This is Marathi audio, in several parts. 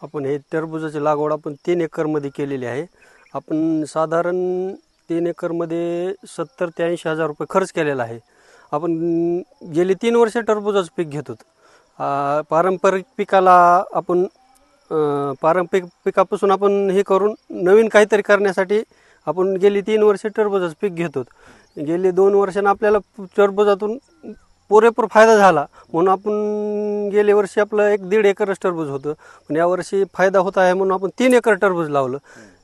आपण हे टरबूजाची लागवड आपण 3 एकरमध्ये केलेली आहे. आपण साधारण 3 एकरमध्ये 70 ते 80 हजार रुपये खर्च केलेला आहे. आपण गेली 3 वर्ष टरबूजाचं पीक घेत होतो. पारंपरिक पिकाला आपण पारंपरिक पिकापासून आपण हे करून नवीन काहीतरी करण्यासाठी आपण गेली 3 वर्ष टरबूजाचं पीक घेत होतो. गेली 2 वर्षांना आपल्याला टरबूजातून पुरेपूर फायदा झाला म्हणून आपण गेल्या वर्षी आपलं 1-1.5 एकरच टरबूज होतं, पण यावर्षी फायदा होत आहे म्हणून आपण 3 एकर टरबूज लावलं.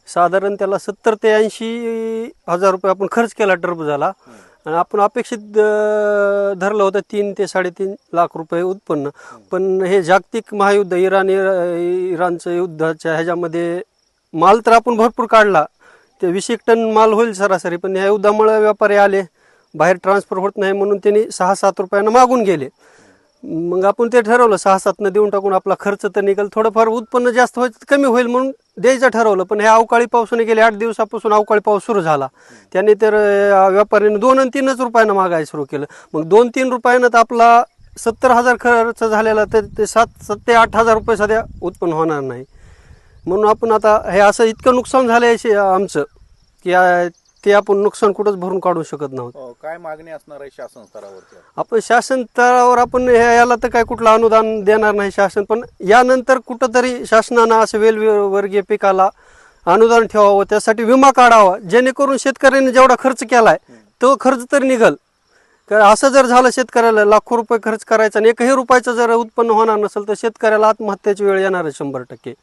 साधारण त्याला 70 ते 80 हजार रुपये आपण खर्च केला टरबूजाला आणि आपण अपेक्षित धरलं होतं 3 ते 3.5 लाख रुपये उत्पन्न. पण हे जागतिक महायुद्ध इराणचं युद्धाच्या ह्याच्यामध्ये माल तर आपण भरपूर काढला, ते 20 टन माल होईल सरासरी, पण ह्या युद्धामुळे व्यापारी आले, बाहेर ट्रान्सफर होत नाही म्हणून त्यांनी 6-7 रुपयानं मागून गेले. मग आपण ते ठरवलं 6-7 देऊन टाकून आपला खर्च तर निघेल, थोडंफार उत्पन्न जास्त व्हायचं कमी होईल म्हणून द्यायचं ठरवलं. पण ह्या अवकाळी पावसाने गेले 8 दिवसापासून अवकाळी पाऊस सुरू झाला, त्याने तर व्यापाऱ्याने 2 आणि 3 रुपयानं मागायला सुरू केलं. मग 2-3 रुपयानं तर आपला 70,000 खर्च झालेला, तर ते 7 ते 8 हजार रुपये सध्या उत्पन्न होणार नाही. म्हणून आपण आता हे असं इतकं नुकसान झालं आहे आमचं की ते आपण नुकसान कुठंच भरून काढू शकत नव्हतं. काय मागणी असणार आहे शासन स्तरावरती? आपण शासन स्तरावर आपण याला तर काय कुठलं अनुदान देणार नाही शासन, पण यानंतर कुठंतरी शासनानं असं वेलवर्गीय पिकाला अनुदान ठेवावं, त्यासाठी विमा काढावा, जेणेकरून शेतकऱ्यांनी जेवढा खर्च केलाय तो खर्च तरी निघल. कारण असं जर झालं शेतकऱ्याला लाखो रुपये खर्च करायचा आणि 1ही रुपयाचं जर उत्पन्न होणार नसेल तर शेतकऱ्याला आत्महत्येची वेळ येणार आहे 100%.